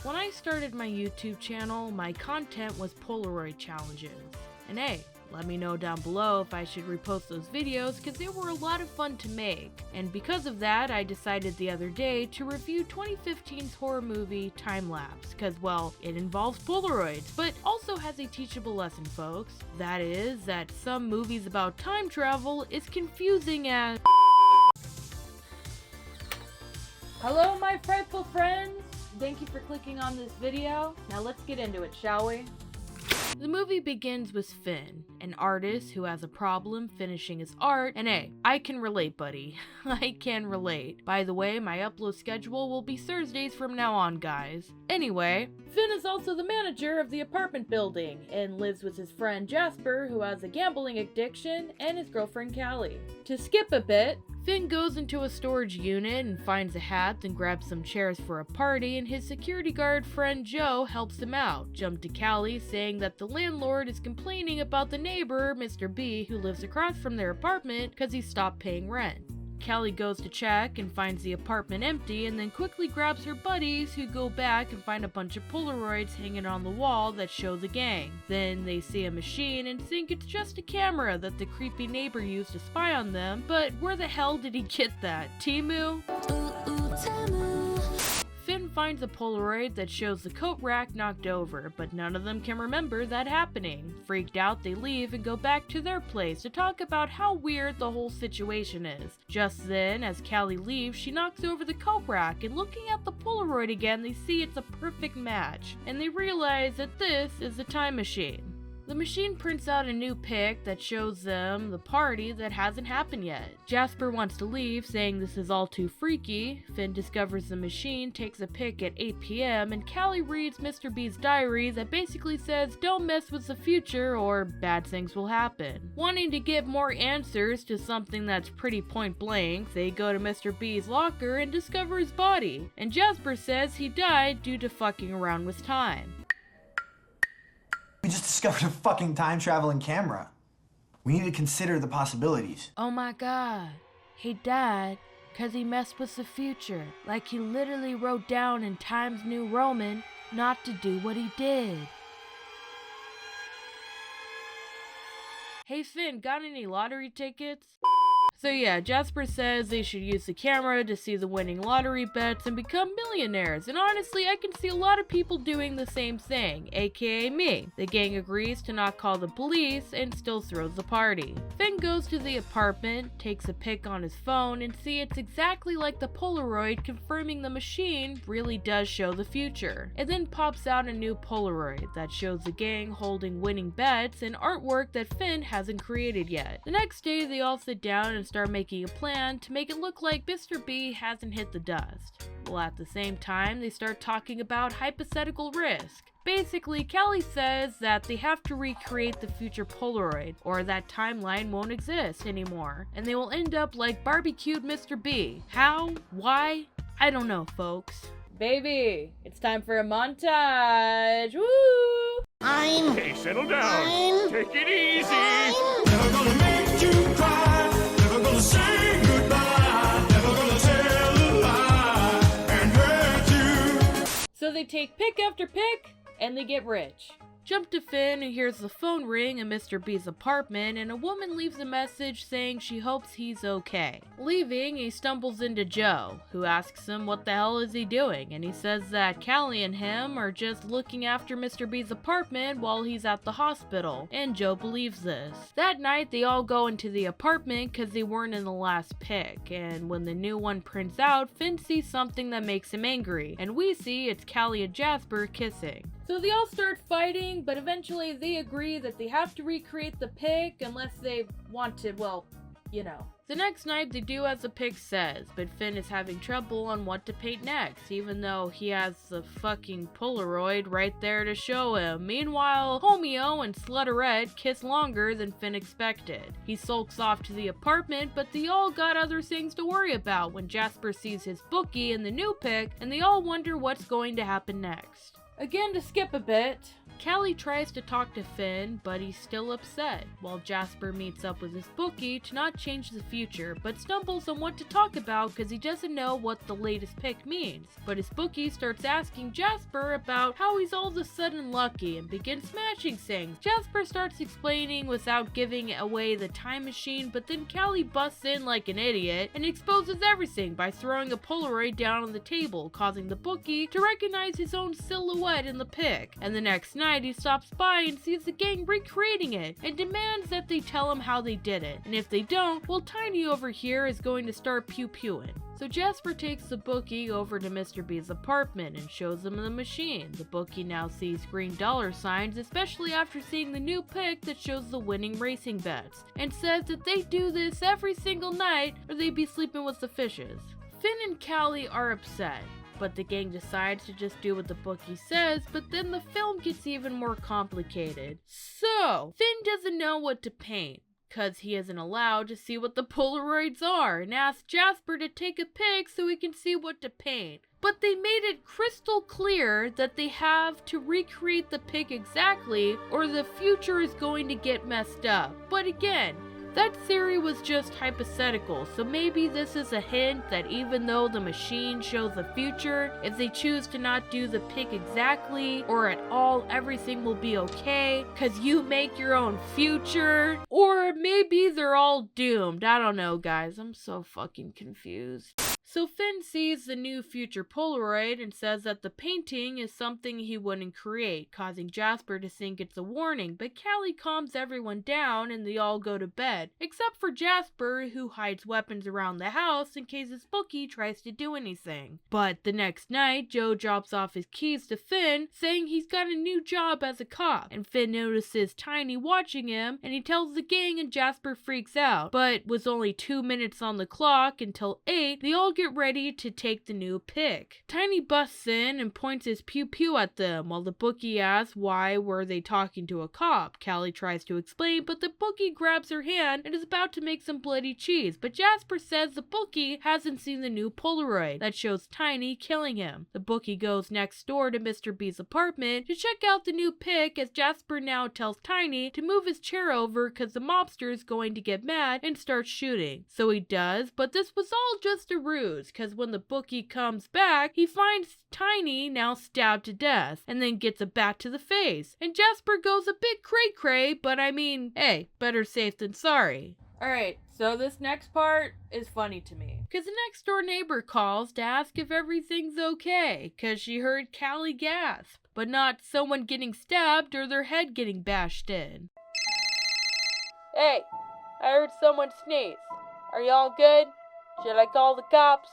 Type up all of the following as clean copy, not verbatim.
When I started my YouTube channel, my content was Polaroid challenges. And hey, let me know down below if I should repost those videos because they were a lot of fun to make. And because of that, I decided the other day to review 2015's horror movie Time Lapse because, well, it involves Polaroids, but also has a teachable lesson, folks. That is that some movies about time travel is confusing as... Hello, my frightful friends! Thank you for clicking on this video. Now let's get into it, shall we? The movie begins with Finn, an artist who has a problem finishing his art, and hey, I can relate, buddy. I can relate. By the way, my upload schedule will be Thursdays from now on, guys. Anyway, Finn is also the manager of the apartment building, and lives with his friend Jasper, who has a gambling addiction, and his girlfriend Callie. To skip a bit, Finn goes into a storage unit and finds a hat, then grabs some chairs for a party, and his security guard friend Joe helps him out. Jump to Callie saying that the landlord is complaining about the neighbor, Mr. B, who lives across from their apartment because he stopped paying rent. Callie goes to check and finds the apartment empty and then quickly grabs her buddies who go back and find a bunch of Polaroids hanging on the wall that show the gang. Then they see a machine and think it's just a camera that the creepy neighbor used to spy on them, but where the hell did he get that? Timu? Finn finds a Polaroid that shows the coat rack knocked over, but none of them can remember that happening. Freaked out, they leave and go back to their place to talk about how weird the whole situation is. Just then, as Callie leaves, she knocks over the coat rack, and looking at the Polaroid again, they see it's a perfect match, and they realize that this is a time machine. The machine prints out a new pic that shows them the party that hasn't happened yet. Jasper wants to leave, saying this is all too freaky. Finn discovers the machine, takes a pic at 8 p.m., and Callie reads Mr. B's diary that basically says don't mess with the future or bad things will happen. Wanting to get more answers to something that's pretty point blank, they go to Mr. B's locker and discover his body. And Jasper says he died due to fucking around with time. We just discovered a fucking time-traveling camera. We need to consider the possibilities. Oh my god, he died because he messed with the future. Like he literally wrote down in Times New Roman not to do what he did. Hey Finn, got any lottery tickets? So yeah, Jasper says they should use the camera to see the winning lottery bets and become millionaires, and honestly I can see a lot of people doing the same thing, aka me. The gang agrees to not call the police and still throws the party. Finn goes to the apartment, takes a pic on his phone, and see it's exactly like the Polaroid, confirming the machine really does show the future. It then pops out a new Polaroid that shows the gang holding winning bets and artwork that Finn hasn't created yet. The next day they all sit down and start making a plan to make it look like Mr. B hasn't hit the dust. Well, at the same time, they start talking about hypothetical risk. Basically, Callie says that they have to recreate the future Polaroid, or that timeline won't exist anymore, and they will end up like barbecued Mr. B. How? Why? I don't know, folks. Baby, it's time for a montage! Woo! Hey, settle down. Take it easy. Never gonna make you cry. Never gonna say goodbye. Never gonna tell a lie and hurt you. So they take pic after pic, and they get rich. Jump to Finn, who hears the phone ring in Mr. B's apartment, and a woman leaves a message saying she hopes he's okay. Leaving, he stumbles into Joe, who asks him what the hell is he doing, and he says that Callie and him are just looking after Mr. B's apartment while he's at the hospital, and Joe believes this. That night, they all go into the apartment because they weren't in the last pic, and when the new one prints out, Finn sees something that makes him angry, and we see it's Callie and Jasper kissing. So they all start fighting, but eventually they agree that they have to recreate the pic unless they want to, well, you know. The next night they do as the pic says, but Finn is having trouble on what to paint next, even though he has the fucking Polaroid right there to show him. Meanwhile, Homeo and Slutterette kiss longer than Finn expected. He sulks off to the apartment, but they all got other things to worry about when Jasper sees his bookie in the new pic, and they all wonder what's going to happen next. Again, to skip a bit, Callie tries to talk to Finn, but he's still upset, while Jasper meets up with his bookie to not change the future, but stumbles on what to talk about because he doesn't know what the latest pick means. But his bookie starts asking Jasper about how he's all of a sudden lucky and begins smashing things. Jasper starts explaining without giving away the time machine, but then Callie busts in like an idiot and exposes everything by throwing a Polaroid down on the table, causing the bookie to recognize his own silhouette in the pic. And the next night he stops by and sees the gang recreating it and demands that they tell him how they did it. And if they don't, well, Tiny over here is going to start pew-pewing. So Jasper takes the bookie over to Mr. B's apartment and shows him the machine. The bookie now sees green dollar signs, especially after seeing the new pic that shows the winning racing bets, and says that they do this every single night or they'd be sleeping with the fishes. Finn and Callie are upset, but the gang decides to just do what the bookie says, but then the film gets even more complicated. So, Finn doesn't know what to paint, because he isn't allowed to see what the Polaroids are, and asks Jasper to take a pic so he can see what to paint. But they made it crystal clear that they have to recreate the pic exactly, or the future is going to get messed up. But again, that theory was just hypothetical, so maybe this is a hint that even though the machine shows the future, if they choose to not do the pic exactly or at all, everything will be okay, cause you make your own future. Or maybe they're all doomed. I don't know, guys. I'm so fucking confused. So Finn sees the new future Polaroid and says that the painting is something he wouldn't create, causing Jasper to think it's a warning, but Callie calms everyone down and they all go to bed, except for Jasper, who hides weapons around the house in case his bookie tries to do anything. But the next night, Joe drops off his keys to Finn, saying he's got a new job as a cop, and Finn notices Tiny watching him, and he tells the gang and Jasper freaks out. But with only 2 minutes on the clock until 8, they all get ready to take the new pic. Tiny busts in and points his pew-pew at them, while the bookie asks why were they talking to a cop. Callie tries to explain, but the bookie grabs her hand and is about to make some bloody cheese, but Jasper says the bookie hasn't seen the new Polaroid that shows Tiny killing him. The bookie goes next door to Mr. B's apartment to check out the new pic, as Jasper now tells Tiny to move his chair over because the mobster is going to get mad and start shooting. So he does, but this was all just a ruse, because when the bookie comes back, he finds Tiny now stabbed to death, and then gets a bat to the face. And Jasper goes a bit cray-cray, but I mean, hey, better safe than sorry. Alright, so this next part is funny to me, because the next door neighbor calls to ask if everything's okay, because she heard Callie gasp, but not someone getting stabbed or their head getting bashed in. Hey, I heard someone sneeze. Are y'all good? Should I call the cops?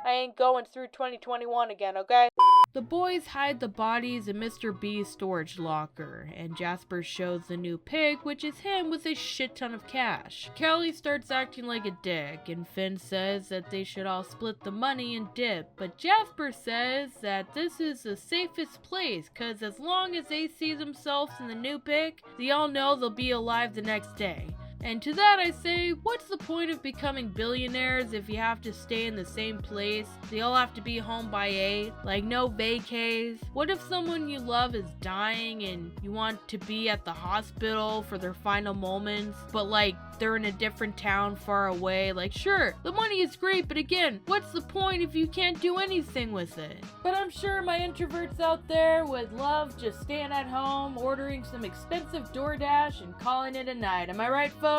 I ain't going through 2021 again, okay? The boys hide the bodies in Mr. B's storage locker, and Jasper shows the new pig, which is him with a shit ton of cash. Callie starts acting like a dick, and Finn says that they should all split the money and dip, but Jasper says that this is the safest place, cause as long as they see themselves in the new pig, they all know they'll be alive the next day. And to that I say, what's the point of becoming billionaires if you have to stay in the same place? They all have to be home by 8, like no vacays. What if someone you love is dying and you want to be at the hospital for their final moments, but like they're in a different town far away? Like sure, the money is great, but again, what's the point if you can't do anything with it? But I'm sure my introverts out there would love just staying at home, ordering some expensive DoorDash and calling it a night. Am I right, folks?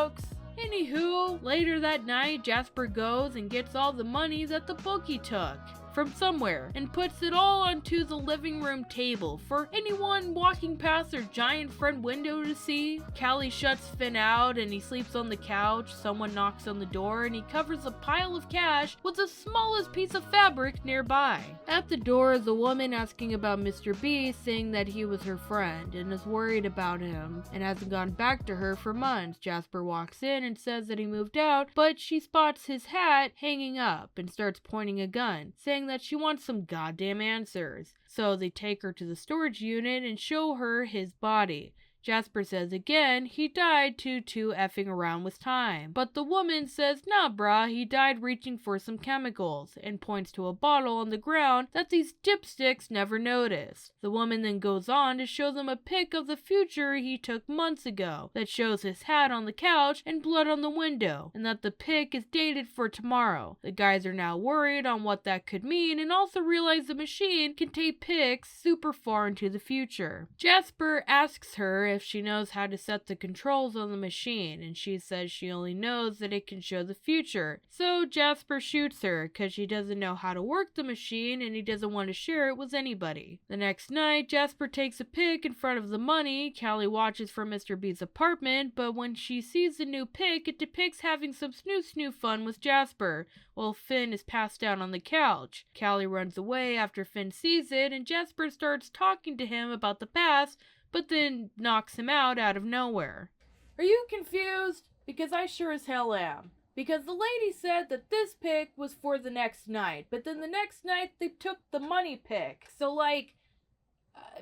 Anywho, later that night, Jasper goes and gets all the money that the bookie took from somewhere and puts it all onto the living room table for anyone walking past their giant front window to see. Callie shuts Finn out and he sleeps on the couch. Someone knocks on the door and he covers a pile of cash with the smallest piece of fabric nearby. At the door is a woman asking about Mr. B, saying that he was her friend and is worried about him and hasn't gone back to her for months. Jasper walks in and says that he moved out, but she spots his hat hanging up and starts pointing a gun, saying that she wants some goddamn answers. So they take her to the storage unit and show her his body. Jasper says again he died due to effing around with time. But the woman says, nah brah, he died reaching for some chemicals, and points to a bottle on the ground that these dipsticks never noticed. The woman then goes on to show them a pic of the future he took months ago that shows his hat on the couch and blood on the window, and that the pic is dated for tomorrow. The guys are now worried on what that could mean and also realize the machine can take pics super far into the future. Jasper asks her if she knows how to set the controls on the machine, and she says she only knows that it can show the future. So Jasper shoots her because she doesn't know how to work the machine and he doesn't want to share it with anybody. The next night, Jasper takes a pic in front of the money Callie watches from Mr. B's apartment, but when she sees the new pic, it depicts having some snoo fun with Jasper, while Finn is passed out on the couch. Callie runs away after Finn sees it, and Jasper starts talking to him about the past, but then knocks him out of nowhere. Are you confused? Because I sure as hell am. Because the lady said that this pic was for the next night, but then the next night they took the money pic. So like,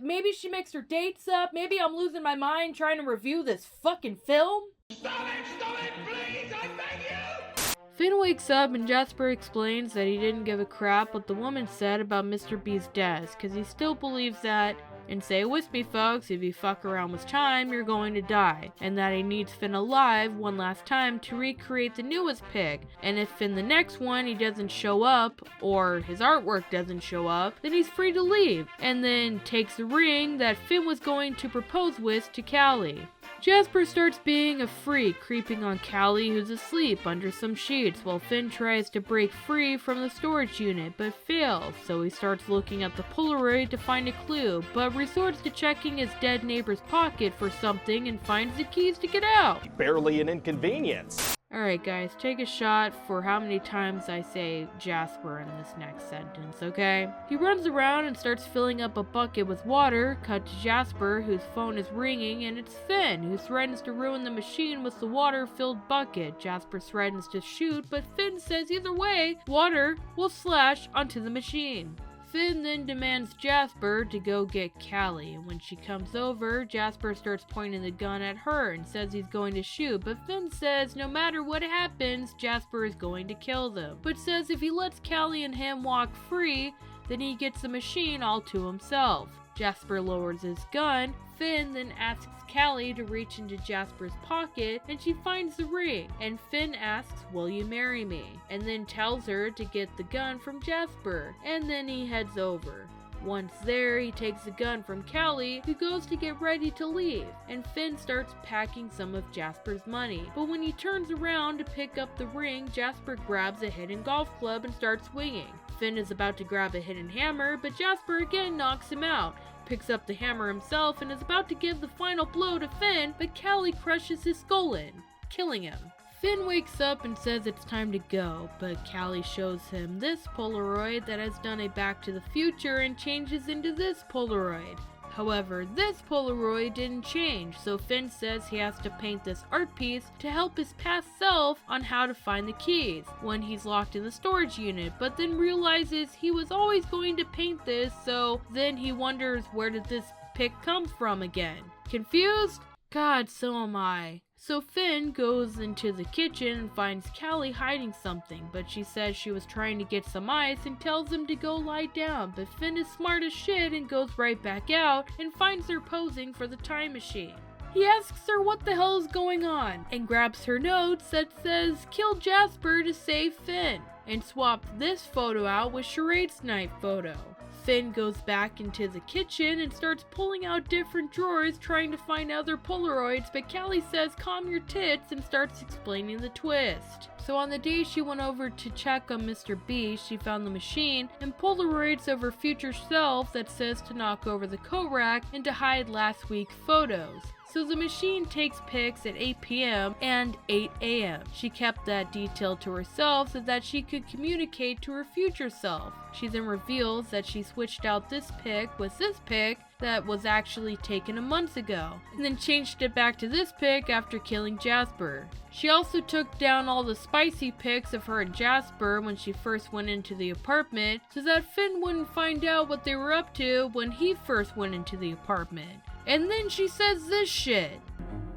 maybe she mixed her dates up, maybe I'm losing my mind trying to review this fucking film? Stop it, please, I beg you! Finn wakes up and Jasper explains that he didn't give a crap what the woman said about Mr. B's desk, because he still believes that, and say it with me folks, if you fuck around with time, you're going to die, and that he needs Finn alive one last time to recreate the newest pic, and if in the next one he doesn't show up, or his artwork doesn't show up, then he's free to leave, and then takes the ring that Finn was going to propose with to Callie. Jasper starts being a freak, creeping on Callie, who's asleep under some sheets, while Finn tries to break free from the storage unit, but fails, so he starts looking at the Polaroid to find a clue, but resorts to checking his dead neighbor's pocket for something and finds the keys to get out. Barely an inconvenience. Alright guys, take a shot for how many times I say Jasper in this next sentence, okay? He runs around and starts filling up a bucket with water, cut to Jasper, whose phone is ringing, and it's Finn, who threatens to ruin the machine with the water-filled bucket. Jasper threatens to shoot, but Finn says either way, water will slash onto the machine. Finn then demands Jasper to go get Callie, and when she comes over, Jasper starts pointing the gun at her and says he's going to shoot, but Finn says no matter what happens, Jasper is going to kill them, but says if he lets Callie and him walk free, then he gets the machine all to himself. Jasper lowers his gun. Finn then asks Callie to reach into Jasper's pocket, and she finds the ring, and Finn asks, will you marry me? And then tells her to get the gun from Jasper, and then he heads over. Once there, he takes the gun from Callie, who goes to get ready to leave, and Finn starts packing some of Jasper's money. But when he turns around to pick up the ring, Jasper grabs a hidden golf club and starts swinging. Finn is about to grab a hidden hammer, but Jasper again knocks him out, picks up the hammer himself, and is about to give the final blow to Finn, but Callie crushes his skull in, killing him. Finn wakes up and says it's time to go, but Callie shows him this Polaroid that has done a Back to the Future and changes into this Polaroid. However, this Polaroid didn't change, so Finn says he has to paint this art piece to help his past self on how to find the keys when he's locked in the storage unit, but then realizes he was always going to paint this, so then he wonders where did this pic come from again. Confused? God, so am I. So Finn goes into the kitchen and finds Callie hiding something, but she says she was trying to get some ice and tells him to go lie down, but Finn is smart as shit and goes right back out and finds her posing for the time machine. He asks her what the hell is going on and grabs her notes that says kill Jasper to save Finn, and swaps this photo out with Charade's night photo. Finn goes back into the kitchen and starts pulling out different drawers trying to find other Polaroids, but Callie says calm your tits and starts explaining the twist. So on the day she went over to check on Mr. B, she found the machine and Polaroids of her future self that says to knock over the coat rack and to hide last week's photos. So the machine takes pics at 8 p.m. and 8 a.m. She kept that detail to herself so that she could communicate to her future self. She then reveals that she switched out this pic with this pic that was actually taken a month ago, and then changed it back to this pic after killing Jasper. She also took down all the spicy pics of her and Jasper when she first went into the apartment so that Finn wouldn't find out what they were up to when he first went into the apartment. And then she says this shit.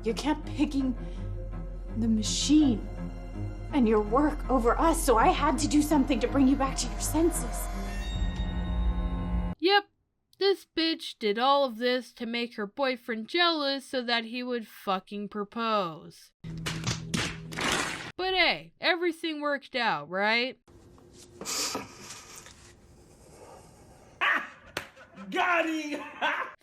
You kept picking the machine and your work over us, so I had to do something to bring you back to your senses. Yep, this bitch did all of this to make her boyfriend jealous so that he would fucking propose. But hey, everything worked out, right? Got him!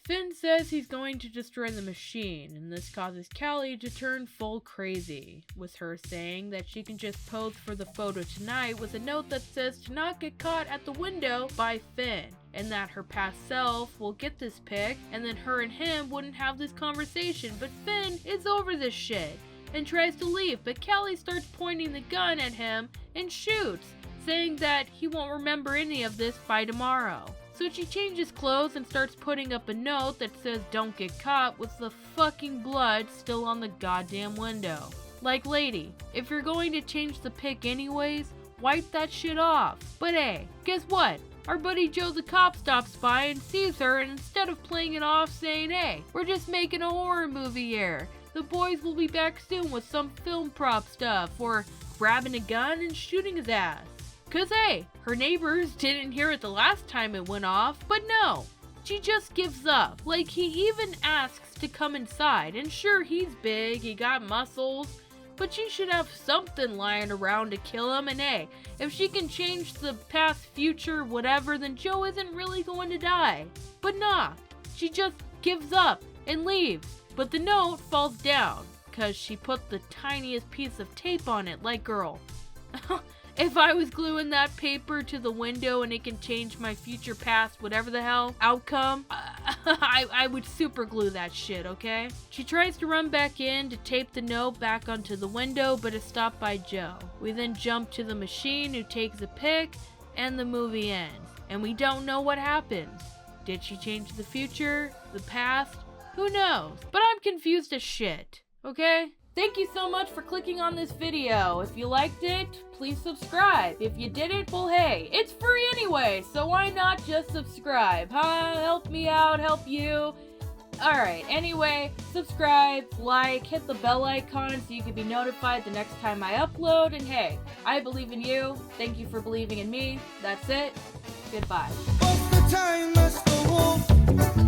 Finn says he's going to destroy the machine, and this causes Callie to turn full crazy, with her saying that she can just pose for the photo tonight with a note that says to not get caught at the window by Finn, and that her past self will get this pic, and then her and him wouldn't have this conversation, but Finn is over this shit, and tries to leave, but Callie starts pointing the gun at him and shoots, saying that he won't remember any of this by tomorrow. So she changes clothes and starts putting up a note that says don't get caught with the fucking blood still on the goddamn window. Like, lady, if you're going to change the pic anyways, wipe that shit off. But hey, guess what? Our buddy Joe the cop stops by and sees her, and instead of playing it off saying, hey, we're just making a horror movie here, the boys will be back soon with some film prop stuff, or grabbing a gun and shooting his ass. Cause hey, her neighbors didn't hear it the last time it went off, but no, she just gives up. Like, he even asks to come inside, and sure, he's big, he got muscles, but she should have something lying around to kill him, and hey, if she can change the past, future, whatever, then Joe isn't really going to die. But nah, she just gives up and leaves, but the note falls down, cause she put the tiniest piece of tape on it, like, girl. If I was gluing that paper to the window and it can change my future, past, whatever the hell outcome, I would super glue that shit, okay? She tries to run back in to tape the note back onto the window, but is stopped by Joe. We then jump to the machine, who takes a pic, and the movie ends. And we don't know what happens. Did she change the future? The past? Who knows? But I'm confused as shit, okay? Thank you so much for clicking on this video. If you liked it, please subscribe. If you didn't, well hey, it's free anyway, so why not just subscribe, huh? Help me out, help you. Alright, anyway, subscribe, like, hit the bell icon so you can be notified the next time I upload, and hey, I believe in you. Thank you for believing in me. That's it. Goodbye. What's the time, Mr. Wolf?